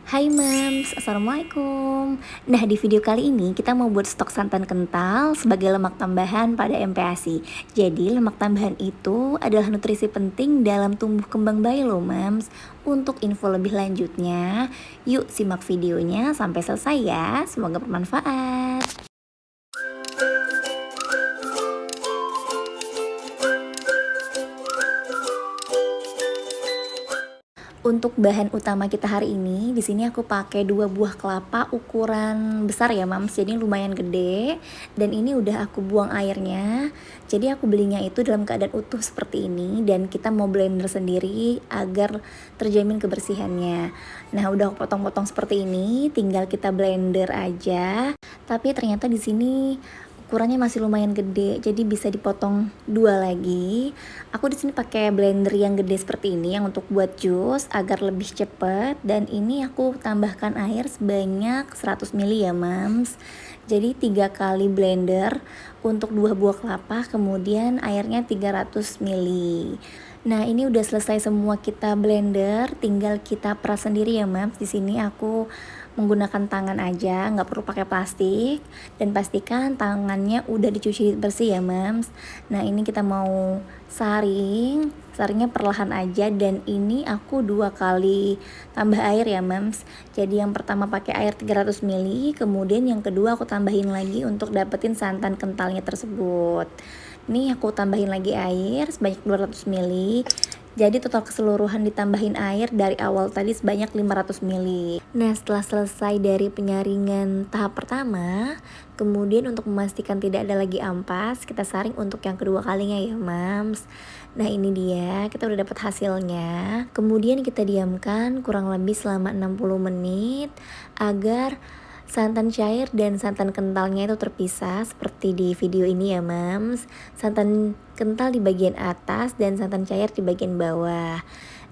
Hai Mams, Assalamualaikum. Nah, di video kali ini kita mau buat stok santan kental sebagai lemak tambahan pada MPASI. Jadi lemak tambahan itu adalah nutrisi penting dalam tumbuh kembang bayi loh Mams. Untuk info lebih lanjutnya, yuk simak videonya sampai selesai ya. Semoga bermanfaat. Untuk bahan utama kita hari ini, di sini aku pakai 2 buah kelapa ukuran besar ya, Mams. Jadi lumayan gede dan ini udah aku buang airnya. Jadi aku belinya itu dalam keadaan utuh seperti ini dan kita mau blender sendiri agar terjamin kebersihannya. Nah, udah aku potong-potong seperti ini, tinggal kita blender aja. Tapi ternyata di sini ukurannya masih lumayan gede, jadi bisa dipotong 2 lagi. Aku di sini pakai blender yang gede seperti ini yang untuk buat jus agar lebih cepet, dan ini aku tambahkan air sebanyak 100 ml ya Mams. Jadi 3 kali blender untuk 2 buah kelapa, kemudian airnya 300 ml. Nah, ini udah selesai semua kita blender, tinggal kita peras sendiri ya Mams. Di sini aku menggunakan tangan aja, nggak perlu pakai plastik, dan pastikan tangannya udah dicuci bersih ya Mams. Nah, ini kita mau saringnya perlahan aja, dan ini aku 2 kali tambah air ya Mams. Jadi yang pertama pakai air 300 ml, kemudian yang kedua aku tambahin lagi untuk dapetin santan kentalnya tersebut. Nih aku tambahin lagi air sebanyak 200 ml. Jadi total keseluruhan ditambahin air dari awal tadi sebanyak 500 ml. Nah, setelah selesai dari penyaringan tahap pertama, kemudian untuk memastikan tidak ada lagi ampas, kita saring untuk yang kedua kalinya ya Mams. Nah, ini dia, kita udah dapat hasilnya. Kemudian kita diamkan kurang lebih selama 60 menit agar santan cair dan santan kentalnya itu terpisah seperti di video ini ya Mams. Santan kental di bagian atas dan santan cair di bagian bawah.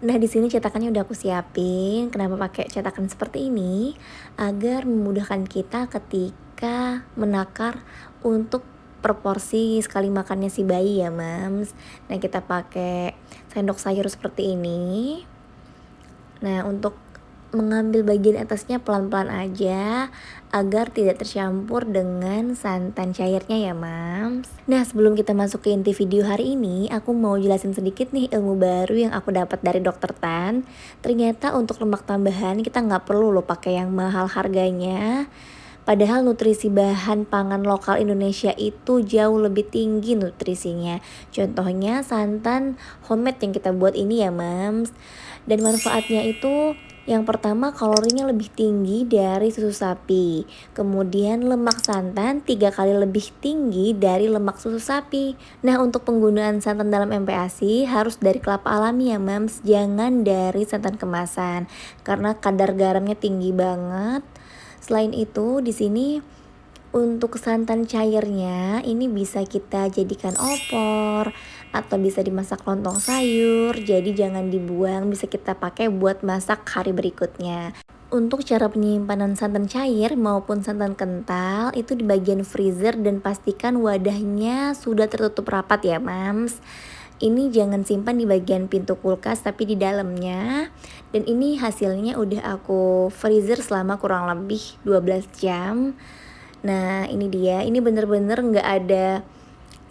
Nah, di sini cetakannya udah aku siapin. Kenapa pakai cetakan seperti ini? Agar memudahkan kita ketika menakar untuk proporsi sekali makannya si bayi ya Mams. Nah, kita pakai sendok sayur seperti ini. Nah, untuk mengambil bagian atasnya pelan-pelan aja agar tidak tercampur dengan santan cairnya ya Mams. Nah, sebelum kita masuk ke inti video hari ini, aku mau jelasin sedikit nih ilmu baru yang aku dapat dari Dokter Tan. Ternyata untuk lemak tambahan kita nggak perlu loh pakai yang mahal harganya. Padahal nutrisi bahan pangan lokal Indonesia itu jauh lebih tinggi nutrisinya. Contohnya santan homemade yang kita buat ini ya Mams. Dan manfaatnya itu yang pertama, kalorinya lebih tinggi dari susu sapi. Kemudian lemak santan 3 kali lebih tinggi dari lemak susu sapi. Nah, untuk penggunaan santan dalam MPASI harus dari kelapa alami ya Mams, jangan dari santan kemasan karena kadar garamnya tinggi banget. Selain itu, di sini untuk santan cairnya ini bisa kita jadikan opor atau bisa dimasak lontong sayur. Jadi jangan dibuang, bisa kita pakai buat masak hari berikutnya. Untuk cara penyimpanan santan cair maupun santan kental itu di bagian freezer, dan pastikan wadahnya sudah tertutup rapat ya Mams. Ini jangan simpan di bagian pintu kulkas tapi di dalamnya. Dan ini hasilnya udah aku freezer selama kurang lebih 12 jam. Nah, ini dia, ini bener-bener nggak ada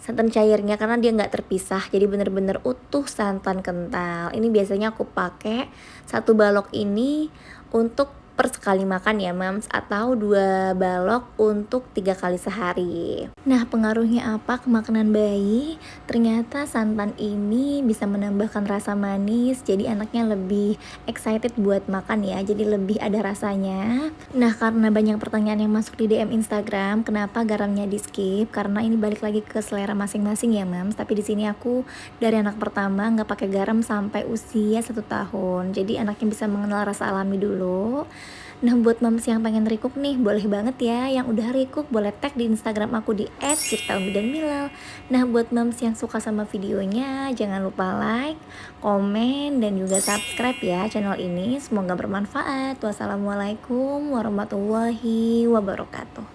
santan cairnya karena dia nggak terpisah, jadi bener-bener utuh santan kental. Ini biasanya aku pakai 1 balok ini untuk per sekali makan ya Mams, atau 2 balok untuk 3 kali sehari. Nah, pengaruhnya apa ke makanan bayi? Ternyata santan ini bisa menambahkan rasa manis, jadi anaknya lebih excited buat makan ya, jadi lebih ada rasanya. Nah, karena banyak pertanyaan yang masuk di DM Instagram, kenapa garamnya di skip? Karena ini balik lagi ke selera masing-masing ya Mams. Tapi di sini aku dari anak pertama nggak pakai garam sampai usia 1 tahun, jadi anaknya bisa mengenal rasa alami dulu. Nah, buat Mams yang pengen recook nih, boleh banget ya. Yang udah recook boleh tag di Instagram aku di @ciptaumi_dan_milal. Nah, buat Mams yang suka sama videonya, jangan lupa like, komen, dan juga subscribe ya channel ini. Semoga bermanfaat. Wassalamualaikum warahmatullahi wabarakatuh.